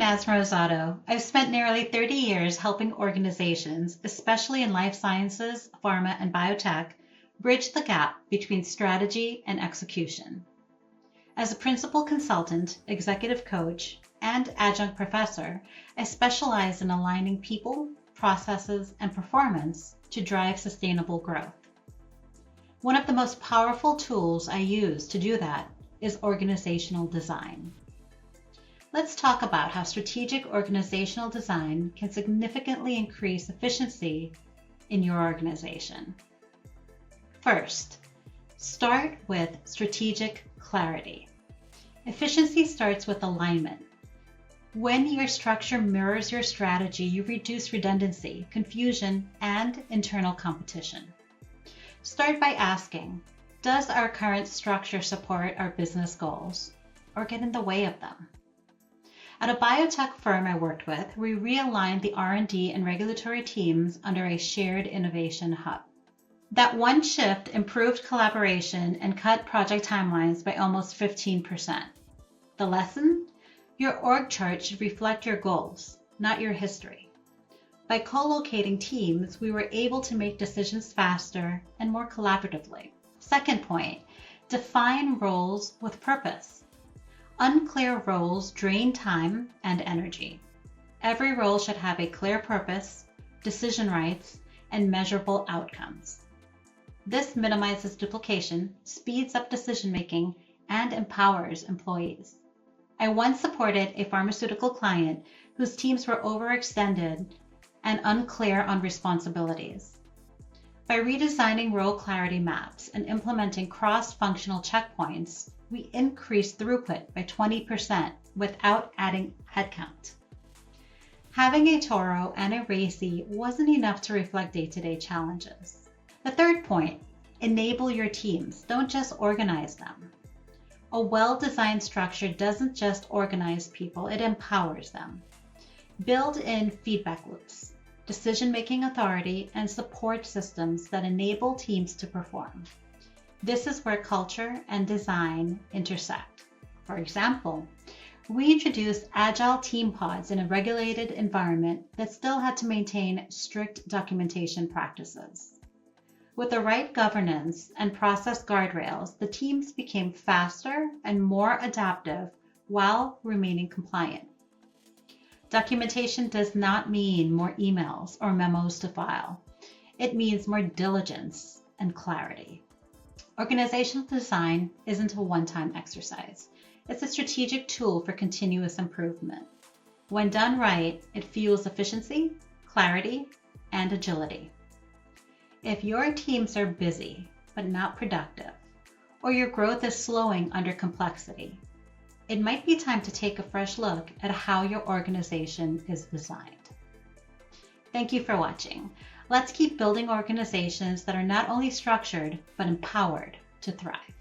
Nazma Rosado. I've spent nearly 30 years helping organizations, especially in life sciences, pharma, and biotech, bridge the gap between strategy and execution. As a principal consultant, executive coach, and adjunct professor, I specialize in aligning people, processes, and performance to drive sustainable growth. One of the most powerful tools I use to do that is organizational design. Let's talk about how strategic organizational design can significantly increase efficiency in your organization. First, start with strategic clarity. Efficiency starts with alignment. When your structure mirrors your strategy, you reduce redundancy, confusion, and internal competition. Start by asking, does our current structure support our business goals or get in the way of them? At a biotech firm I worked with, we realigned the R&D and regulatory teams under a shared innovation hub. That one shift improved collaboration and cut project timelines by almost 15%. The lesson? Your org chart should reflect your goals, not your history. By co-locating teams, we were able to make decisions faster and more collaboratively. Second point, define roles with purpose. Unclear roles drain time and energy. Every role should have a clear purpose, decision rights, and measurable outcomes. This minimizes duplication, speeds up decision-making, and empowers employees. I once supported a pharmaceutical client whose teams were overextended and unclear on responsibilities. By redesigning role clarity maps and implementing cross-functional checkpoints, we increased throughput by 20% without adding headcount. Having a Toro and a RACI wasn't enough to reflect day-to-day challenges. The third point, enable your teams, don't just organize them. A well-designed structure doesn't just organize people, it empowers them. Build in feedback loops, decision-making authority, and support systems that enable teams to perform. This is where culture and design intersect. For example, we introduced agile team pods in a regulated environment that still had to maintain strict documentation practices. With the right governance and process guardrails, the teams became faster and more adaptive while remaining compliant. Documentation does not mean more emails or memos to file. It means more diligence and clarity. Organizational design isn't a one-time exercise. It's a strategic tool for continuous improvement. When done right, it fuels efficiency, clarity, and agility. If your teams are busy but not productive, or your growth is slowing under complexity, it might be time to take a fresh look at how your organization is designed. Thank you for watching. Let's keep building organizations that are not only structured, but empowered to thrive.